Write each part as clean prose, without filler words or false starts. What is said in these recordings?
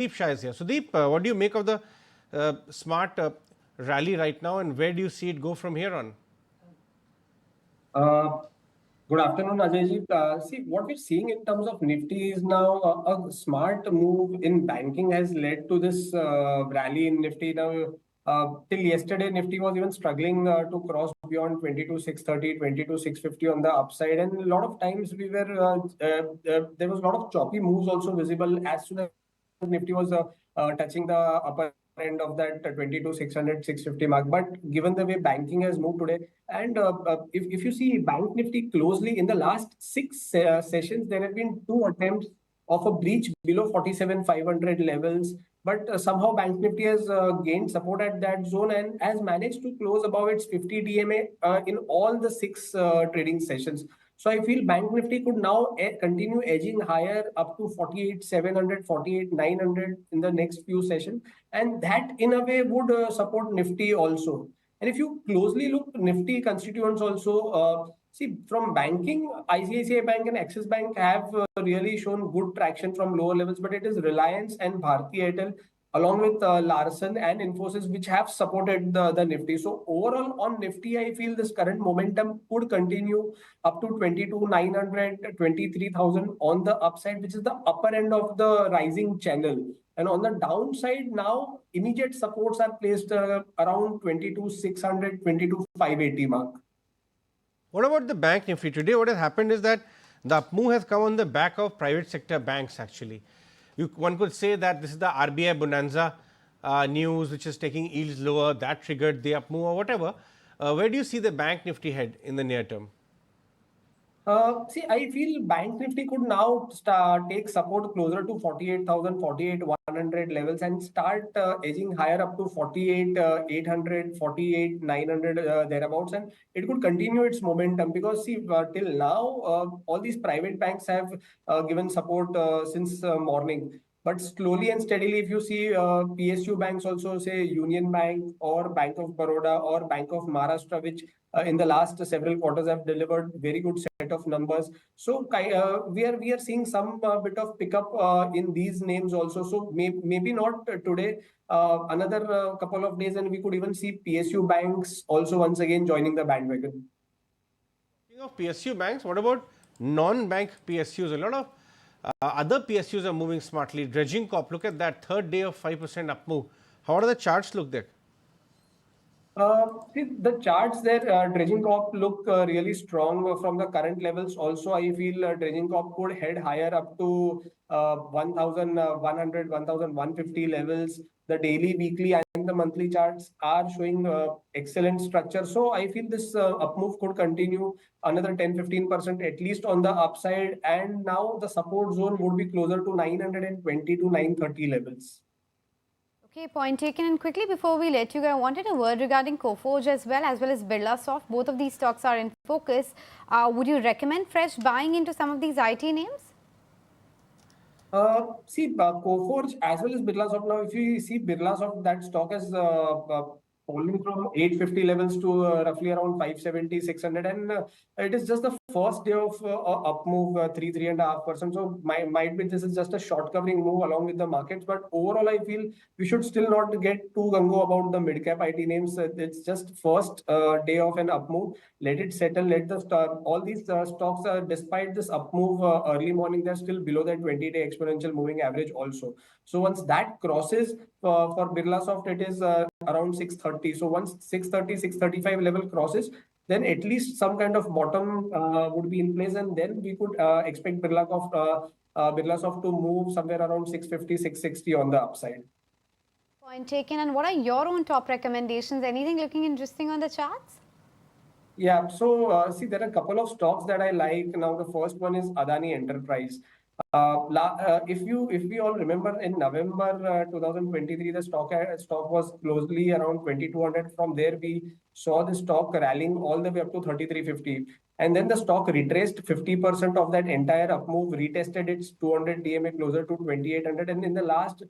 Sudeep Shah is here. Sudeep, what do you make of the smart rally right now, and where do you see it go from here on? Uh, Good afternoon, Ajayji. See, what we're seeing in terms of Nifty is now a smart move in banking has led to this rally in Nifty. Now, till yesterday, Nifty was even struggling to cross beyond 22,630, 22,650 on the upside. And a lot of times there was a lot of choppy moves also visible as soon as Nifty was touching the upper end of that 22,600, 650 mark. But given the way banking has moved today, and if you see Bank Nifty closely in the last six sessions, there have been two attempts of a breach below 47,500 levels. But somehow Bank Nifty has gained support at that zone and has managed to close above its 50 DMA in all the six trading sessions. So I feel Bank Nifty could now continue edging higher up to 48,700, 48,900 in the next few sessions. And that in a way would support Nifty also. And if you closely look, Nifty constituents also, see from banking, ICICI Bank and Axis Bank have really shown good traction from lower levels, but it is Reliance and Bharti Airtel along with Larsen and Infosys, which have supported the Nifty. So overall on Nifty, I feel this current momentum could continue up to 22,900, 23,000 on the upside, which is the upper end of the rising channel. And on the downside, now immediate supports are placed around 22,600, 22,580 mark. What about the bank Nifty? Today, what has happened is that the up move has come on the back of private sector banks actually. One could say that this is the RBI bonanza news which is taking yields lower, that triggered the up move or whatever. Where do you see the bank Nifty head in the near term? See, I feel Bank Nifty could now take support closer to 48,000, 48,100 levels and start edging higher up to 48,800, 48,900 thereabouts. And it could continue its momentum because, see, till now, all these private banks have given support since morning. But slowly and steadily, if you see PSU banks also, say Union Bank or Bank of Baroda or Bank of Maharashtra, which in the last several quarters have delivered very good set of numbers. So we are seeing some bit of pickup in these names also. So maybe not today, another couple of days, and we could even see PSU banks also once again joining the bandwagon. Speaking of PSU banks, what about non-bank PSUs? A lot of other PSUs are moving smartly. Dredging Corp, look at that third day of 5% up move. How do the charts look there? See, the charts there, Dredging Corp look really strong from the current levels. Also, I feel Dredging Corp could head higher up to 1,100, 1,150 levels. The daily, weekly, and the monthly charts are showing excellent structure. So I feel this up move could continue another 10-15% at least on the upside. And now the support zone would be closer to 920 to 930 levels. Okay, point taken. And quickly before we let you go, I wanted a word regarding Coforge as well as Birlasoft. Both of these stocks are in focus. Would you recommend fresh buying into some of these IT names? See, Coforge as well as Birlasoft. Now, if you see Birlasoft, that stock has falling from 850 levels to roughly around 570, 600, and it is just the first day of up move, 3.5%. So might be this is just a short covering move along with the markets. But overall, I feel we should still not get too gung-ho about the mid cap IT names. It's just first day of an up move. Let it settle. Let the all these stocks, despite this up move early morning, they're still below that 20-day exponential moving average also. So once that crosses for Birlasoft, it is around 630. So once 630, 635 level crosses, then at least some kind of bottom would be in place, and then we could expect Birlasoft to move somewhere around 650, 660 on the upside. Point taken. And what are your own top recommendations? Anything looking interesting on the charts? Yeah, so see, there are a couple of stocks that I like. Now, the first one is Adani Enterprise. If we all remember, in November 2023, the stock was closely around 2,200. From there, we saw the stock rallying all the way up to 3,350, and then the stock retraced 50% of that entire up move, retested its 200 DMA closer to 2,800, and in the last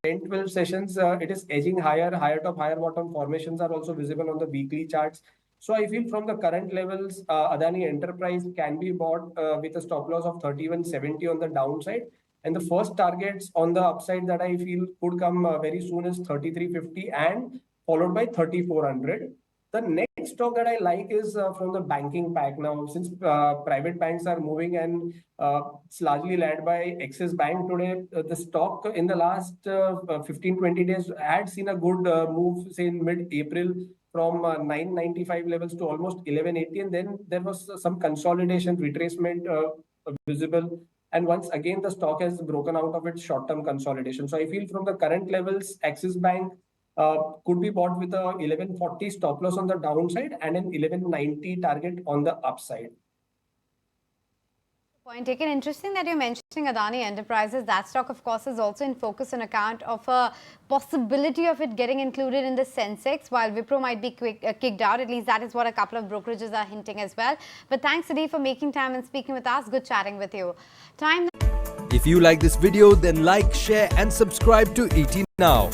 10-12 sessions, it is edging higher, higher top, higher bottom formations are also visible on the weekly charts. So I feel from the current levels, Adani Enterprise can be bought with a stop loss of 3170 on the downside. And the first targets on the upside that I feel could come very soon is 3350 and followed by 3400. The next stock that I like is from the banking pack. Now, since private banks are moving and it's largely led by Axis Bank today, the stock in the last 15-20 days had seen a good move, say in mid-April, from 995 levels to almost 1180, and then there was some consolidation, retracement visible. And once again, the stock has broken out of its short-term consolidation. So I feel from the current levels, Axis Bank could be bought with a 1140 stop loss on the downside and an 1190 target on the upside. Point taken. Interesting that you're mentioning Adani Enterprises. That stock, of course, is also in focus on account of a possibility of it getting included in the Sensex, while Wipro might be kicked out. At least that is what a couple of brokerages are hinting as well. But thanks, Sudeep, for making time and speaking with us. Good chatting with you. Time. If you like this video, then like, share and subscribe to ET Now.